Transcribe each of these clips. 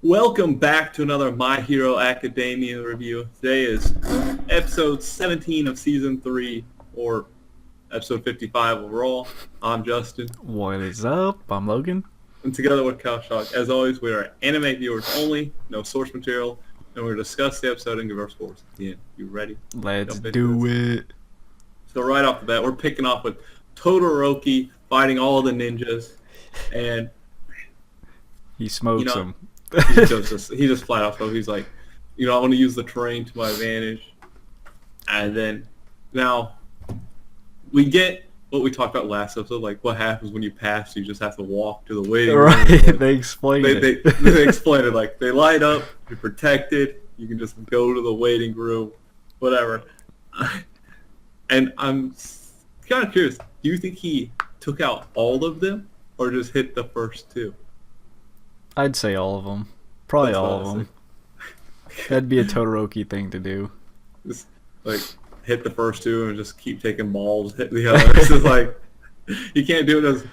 Welcome back to another My Hero Academia review. Today is episode 17 of season 3, or episode 55 overall. I'm Justin. What is up? I'm Logan. And together with Kawshak, as always, we are anime viewers only, no source material, and we'll discuss the episode and give our scores at the end. You ready? Let's do it. So right off the bat, we're picking off with Todoroki fighting all the ninjas, and he smokes them. he just flat out. So he's like, I want to use the terrain to my advantage. And then now we get what we talked about last episode, like what happens when you pass. You just have to walk to the waiting room. Right, Like, they explain it. They explain it like they light up. You're protected. You can just go to the waiting room, whatever. And I'm kind of curious. Do you think he took out all of them, or just hit the first two? I'd say all of them. Probably That's all of them. That'd be a Todoroki thing to do. Just like hit the first two and just keep taking balls, hit the others. It's like you can't do it as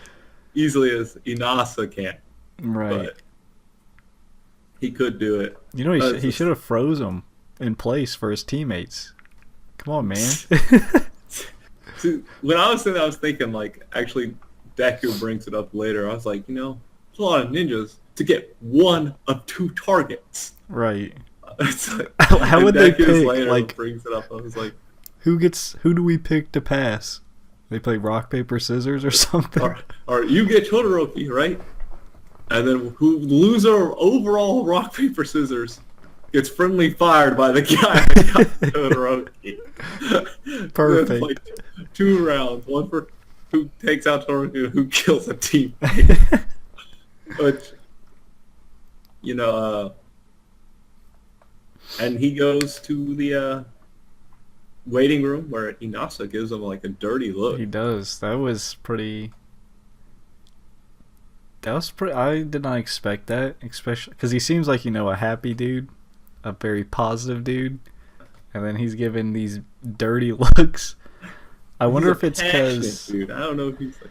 easily as Inasa can. Right. But he could do it. You know, he should have froze them in place for his teammates. Come on, man. See, when I was saying that, I was thinking like actually Deku brings it up later. I was like, there's a lot of ninjas to get one of two targets. Right. It's like, How would they Deku pick? later Like, brings it up. I was like, who do we pick to pass? They play rock, paper, scissors or something? or you get Todoroki, right? And then who loser overall rock, paper, scissors gets friendly fired by the guy that got Todoroki. Perfect. Like 2 rounds. One for who takes out Todoroki, who kills a teammate. But, and he goes to the waiting room where Inasa gives him like a dirty look. He does. That was pretty. I did not expect that, especially because he seems like a happy dude, a very positive dude, and then he's given these dirty looks. I wonder if it's because dude. I don't know if he's like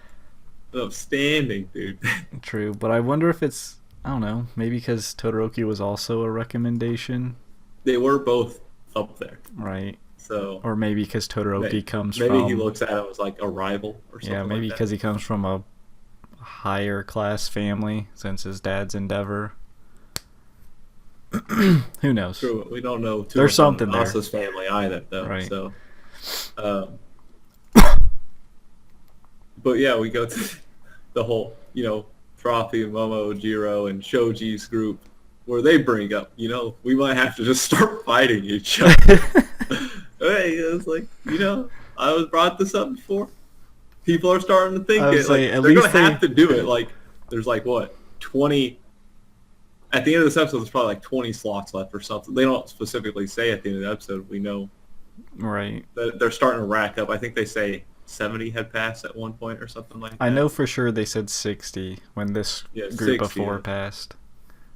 an upstanding dude. True, but I wonder if it's maybe because Todoroki was also a recommendation. They were both up there, right? So, or maybe because Todoroki comes from. Maybe he looks at him as like a rival or something. Yeah, maybe like because he comes from a higher class family since his dad's Endeavor. Who knows? True, we don't know too There's much something on there. Asa's family either, though. Right. So, but yeah, we go to the whole, Trophy, Momo, Jiro, and Shoji's group, where they bring up, we might have to just start fighting each other. Hey, it's like, I was brought this up before. People are starting to think it. Like, they're going to have to do it. Like, there's like, 20... At the end of this episode, there's probably like 20 slots left or something. They don't specifically say at the end of the episode. We know. Right. That they're starting to rack up. I think they say 70 had passed at one point or something like that. I know for sure they said 60 when this group of 4 passed.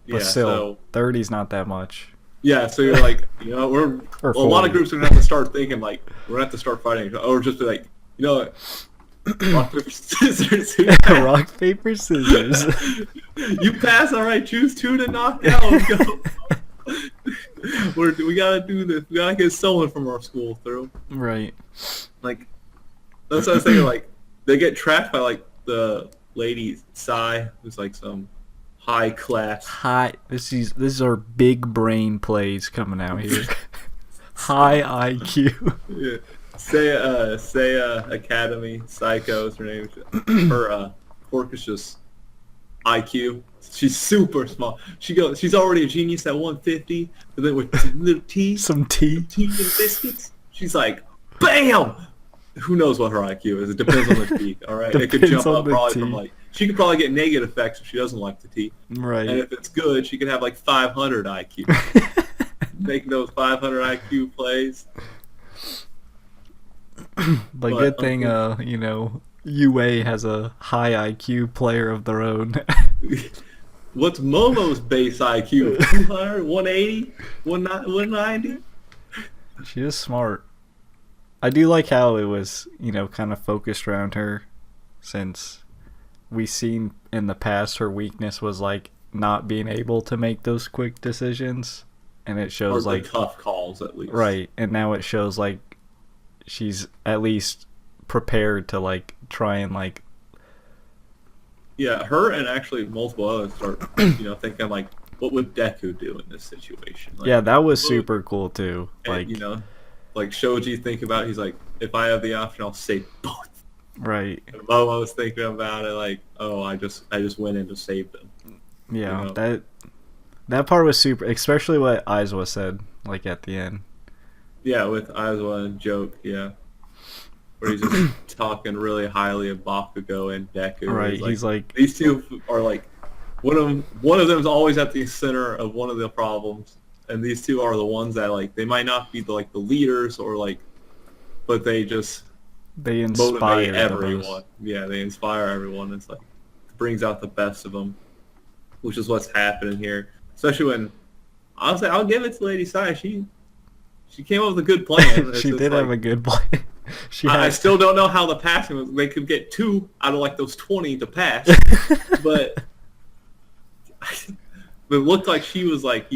But still, 30's not that much. Yeah, so you're like, a lot of groups are going to have to start thinking, like, we're going to have to start fighting. Or just be like, rock, paper, scissors. Rock, paper, scissors. You pass, all right, choose 2 to knock out. Go. We got to do this. We got to get someone from our school through. Right. Like, that's what I was thinking, like, they get trapped by, like, the lady, Sai, who's, like, some high class. This is our big brain plays coming out here. High IQ. Yeah. Seiya Academy, Psycho is her name. Her quirk is just IQ. She's super small. She's already a genius at 150, but then with some little tea, tea and biscuits, she's like, BAM! Who knows what her IQ is? It depends on the tea. All right, it could jump up probably from like. She could probably get negative effects if she doesn't like the tea. Right. And if it's good, she could have like 500 IQ. Making those 500 IQ plays. But good thing, UA has a high IQ player of their own. What's Momo's base IQ? 200, 180, 190? She is smart. I do like how it was, kind of focused around her, since we seen in the past her weakness was like not being able to make those quick decisions, and it Or shows the like tough calls, at least. right, and now it shows like she's at least prepared to like try and like Yeah, her and actually multiple others start, thinking like, what would Deku do in this situation? Like, yeah, that was what super cool too. and, Like like Shoji think about it, he's like, if I have the option, I'll save both. right, And Momo's thinking about it like, oh, I just went in to save them. yeah, You know? that part was super, especially what Aizawa said like at the end. Yeah, with Aizawa and Joke, yeah. Where he's just talking really highly of Bakugo and Deku. Right, he's like these two are like, one of them's always at the center of one of the problems, and these two are the ones that like they might not be the leaders or like, but they inspire motivate the everyone. most. Yeah, they inspire everyone. It's like it brings out the best of them, which is what's happening here. Especially when I'll give it to Lady Sai. She came up with a good plan. She did have a good plan. I still don't know how the passing was. They could get 2 out of like those 20 to pass, but it looked like she was like,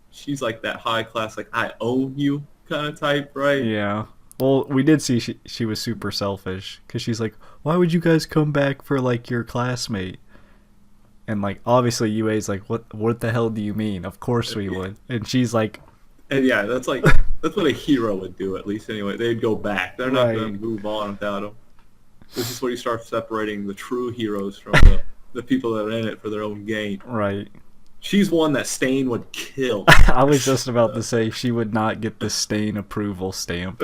she's like that high class, like I own you kind of type, right? Yeah. Well, we did see she was super selfish because she's like, why would you guys come back for like your classmate? And like obviously UA's like, what the hell do you mean? Of course we would. And she's like, and yeah, that's what a hero would do, at least anyway. They'd go back. They're not going to move on without him. This is where you start separating the true heroes from the people that are in it for their own gain. Right. She's one that Stain would kill. I was just about to say she would not get the Stain approval stamp.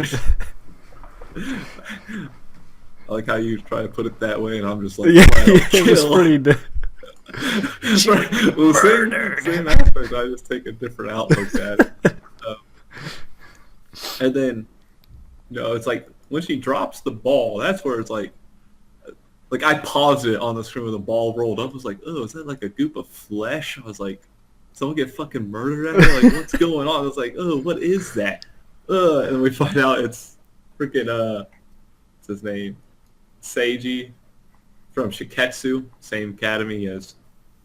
I like how you try to put it that way, and I'm just like, Yeah, it was pretty. Well, same aspect. I just take a different outlook at it. And then, it's like when she drops the ball, that's where it's like I paused it on the screen when the ball rolled up. I was like, oh, is that like a goop of flesh? I was like, someone get fucking murdered out there? Like, what's going on? I was like, oh, what is that? And we find out it's freaking, what's his name? Seiji from Shiketsu, same academy as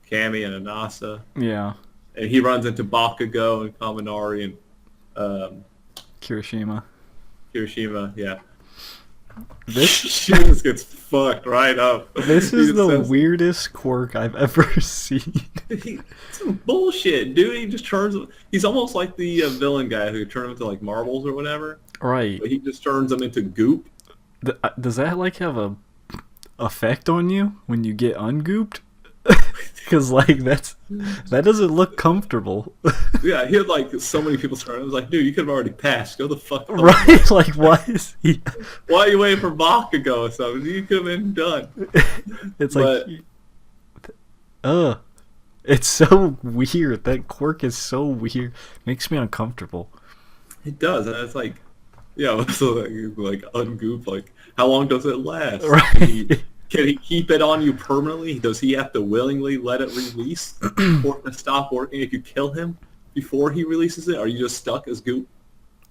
Kami and Anasa. Yeah. And he runs into Bakugo and Kaminari and Kirishima, yeah. This She just gets fucked right up. This is the weirdest quirk I've ever seen. Some bullshit, dude. He just turns. He's almost like the villain guy who turned him into like marbles or whatever. Right. But he just turns them into goop. Does that like have a effect on you when you get ungooped? Because like that doesn't look comfortable. Yeah, he had like so many people starting. I was like, dude, you could have already passed. Go the fuck home. Right? Like, why is he? Why are you waiting for Bakugo or something? You could have been done. It's like, it's so weird. That quirk is so weird. Makes me uncomfortable. It does, and it's like, yeah, so like ungoop. Like, how long does it last? Right. Can he keep it on you permanently? Does he have to willingly let it release or to stop working if you kill him before he releases it? Are you just stuck as goop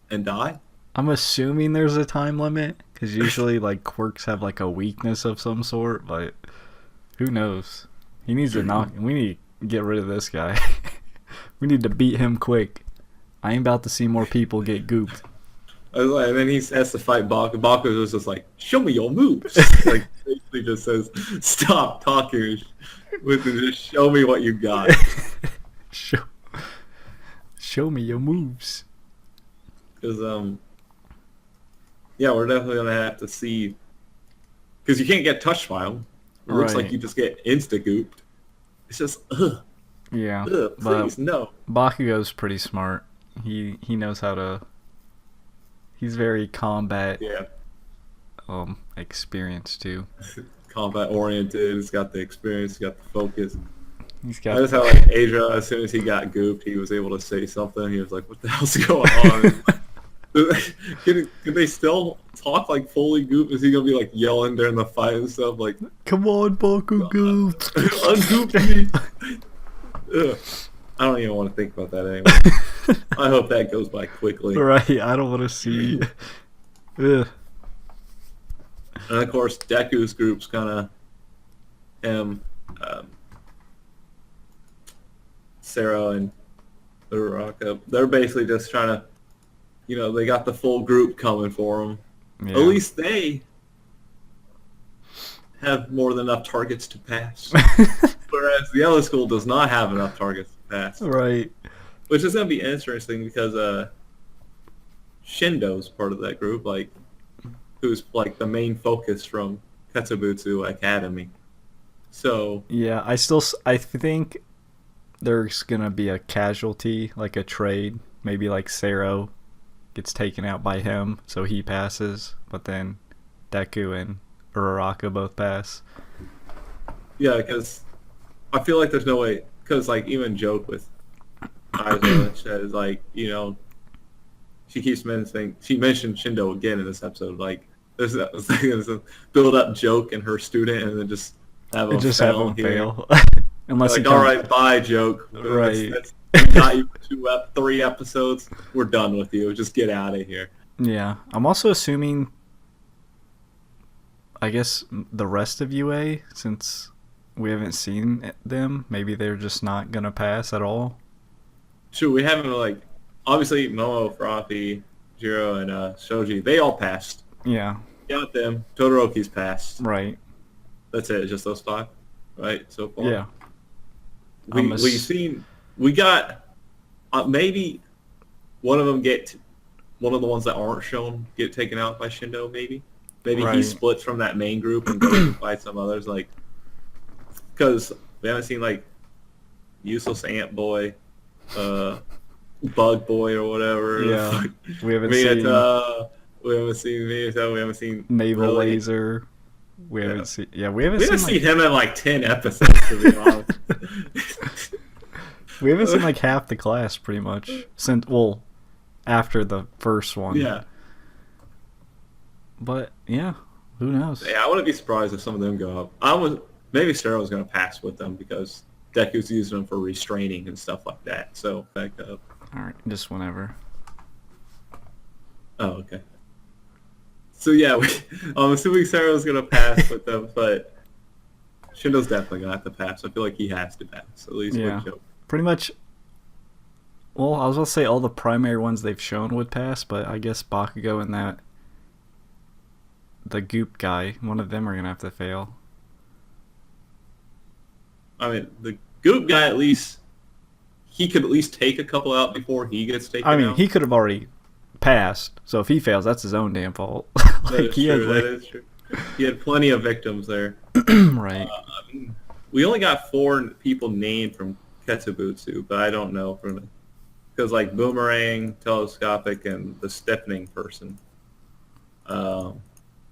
and die? I'm assuming there's a time limit because usually like quirks have like a weakness of some sort, but who knows? He needs to knock. We need to get rid of this guy. We need to beat him quick. I ain't about to see more people get gooped. And then he has to fight Bakugo. Bakugo is just like, show me your moves. Like, basically just says, stop talking. Just show me what you got. Show me your moves. Because, yeah, we're definitely going to have to see. Because you can't get touched by him. It looks like you just get insta-gooped. It's just, ugh. Yeah. Ugh, please, no. Bakugo's pretty smart. He knows how to... He's very combat experienced too. Combat oriented. He's got the experience. He's got the focus. He's got. I just how like Asia. As soon as he got gooped, he was able to say something. He was like, "What the hell's going on?" Can they still talk like fully goop? Is he gonna be like yelling during the fight and stuff? Like, come on, Bakugo, ungoop me. Ugh. I don't even want to think about that anymore. I hope that goes by quickly. Right, I don't want to see. Ugh. And of course, Deku's group's kind of him. Sarah and Uraraka. They're basically just trying to, they got the full group coming for them. Yeah. At least they have more than enough targets to pass. Whereas the other school does not have enough targets to pass. Right. Which is going to be interesting because Shindo's part of that group, who's like the main focus from Ketsubutsu Academy. So yeah, I think there's gonna be a casualty, like a trade. Maybe like Sero gets taken out by him, so he passes, but then Deku and Uraraka both pass. Yeah, because I feel like there's no way, because even joke with Aizo says she mentioned Shindo again in this episode. There's a build-up joke in her student, and then just have him fail. Unless all right, bye, joke. Right. Not even 3 episodes. We're done with you. Just get out of here. Yeah, I'm also assuming, I guess, the rest of UA, since we haven't seen them, maybe they're just not gonna pass at all. Sure, we haven't obviously Momo, Froppy, Jiro, and Shoji. They all passed. Yeah. Got them. Todoroki's passed. Right. That's it. Just those 5, right? So far. Yeah. We got maybe one of them one of the ones that aren't shown get taken out by Shindo. Maybe Right. he splits from that main group and goes to fight some others. Because we haven't seen Useless Ant Boy, Bug Boy or whatever. Yeah. We haven't We haven't seen Minato. We haven't seen Naval Laser. We haven't seen him in 10 episodes, to be honest. We haven't seen half the class pretty much since after the first one. Yeah. But yeah, who knows? Yeah, I wouldn't be surprised if some of them go up. Maybe Sarah was going to pass with them because Deku's using them for restraining and stuff like that. So back up. All right, just whenever. Oh, okay. So yeah, I'm assuming Sarah's going to pass with them, but Shindo's definitely going to have to pass. I feel like he has to pass, at least with Joe. Pretty much. Well, I was going to say all the primary ones they've shown would pass, but I guess Bakugo and the Goop guy, one of them are going to have to fail. I mean, the Goop guy, at least, he could at least take a couple out before he gets taken out. I mean, he could have already passed, so if he fails, that's his own damn fault. That is true. He had plenty of victims there. Right. We only got 4 people named from Ketsubutsu, but I don't know because Boomerang, Telescopic, and the Stiffening person, Makabe,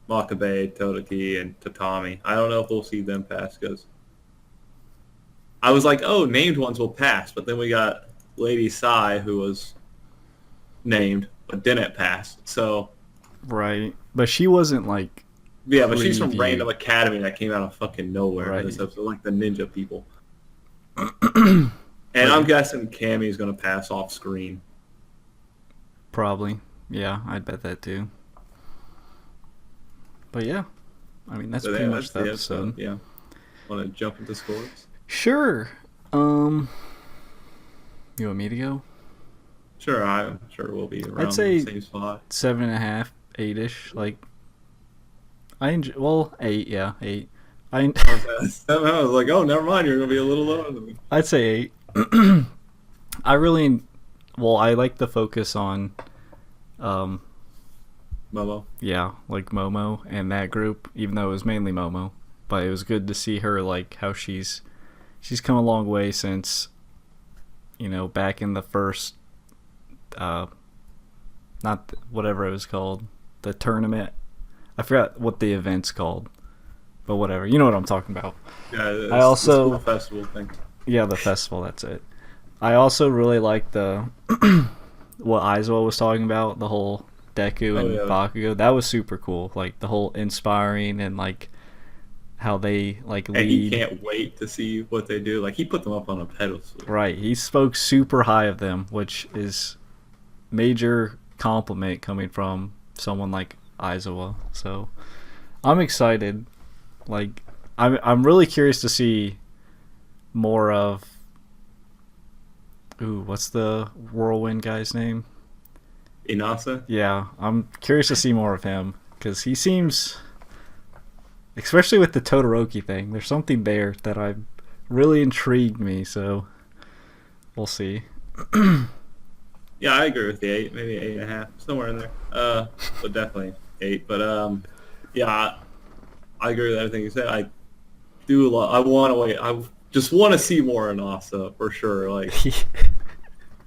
Todoki, and Tatami. I don't know if we'll see them pass because I was named ones will pass, but then we got Lady Sai, who was named but didn't pass. So right, but she wasn't yeah, but she's from random academy that came out of fucking nowhere in this episode, the ninja people. And I'm guessing Cammy's gonna pass off screen. Probably. Yeah, I'd bet that too. But yeah, I mean that's pretty much the episode. Yeah. Want to jump into scores? Sure. You want me to go? Sure, I'm sure we'll be around I'd say the same spot. 7.5, 8-ish. I enjoy. 8. Yeah, 8. I was oh, never mind. You're gonna be a little lower than me. I'd say 8. I like the focus on, Momo. Yeah, Momo and that group. Even though it was mainly Momo, but it was good to see her how she's come a long way since, back in the first, whatever it was called, the tournament. I forgot what the event's called, but whatever. You know what I'm talking about. Yeah, the festival thing. Yeah, the festival. That's it. I also really like the what Aizawa was talking about, the whole Deku and Bakugo. That was super cool. The whole inspiring and how they lead. And he can't wait to see what they do. He put them up on a pedestal. Right. He spoke super high of them, which is major compliment coming from someone like Aizawa. So I'm excited. I'm really curious to see more of Ooh, what's the whirlwind guy's name? Inasa. Yeah, I'm curious to see more of him because he seems, especially with the Todoroki thing, there's something there that I really intrigued me. So we'll see. Yeah, I agree with the 8, maybe 8.5, somewhere in there. But definitely 8. But yeah, I agree with everything you said. I do a lot. I want to wait. I just want to see more Inasa for sure. Like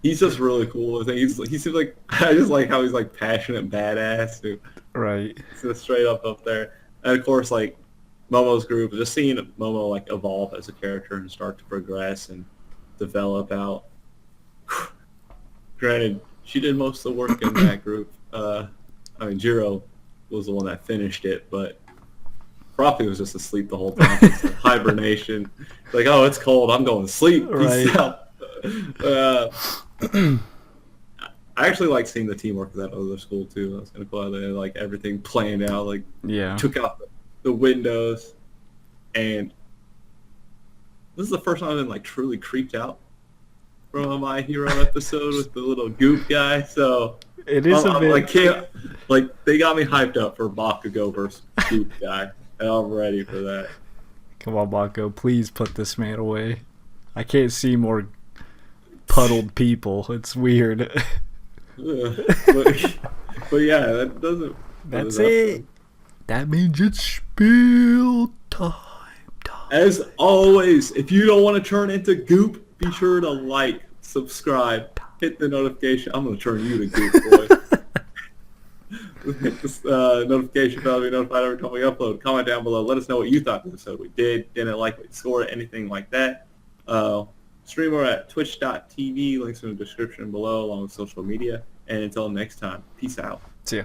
he's just really cool. I think he seems like I just like how he's like passionate badass. Dude. Right. He's just straight up there. And of course, like Momo's group, just seeing Momo like evolve as a character and start to progress and develop out. Granted, she did most of the work in that group. I mean, Jiro was the one that finished it, but Froppy was just asleep the whole time. It's like hibernation. Like, oh, it's cold. I'm going to sleep. Right. Peace out. I actually like seeing the teamwork of that other school too. I was kind of glad they had like everything planned out. Like, Yeah. took out the windows, and this is the first time I've been like truly creeped out from a My Hero episode with the little goop guy. So It is a bit. I can't, like, they got me hyped up for Bakugo versus goop guy, and I'm ready for that. Come on, Mako, please put this man away. I can't see more puddled people. It's weird. But yeah, that doesn't. That's it. That means it's spill time. As always, if you don't want to turn into goop, be sure to like, subscribe, hit the notification. I'm going to turn you to goop, boy. Hit this notification bell to be notified every time we upload. Comment down below. Let us know what you thought of the episode. We didn't like, we scored, anything like that. Stream or at twitch.tv. Links in the description below along with social media. And until next time, peace out. See ya.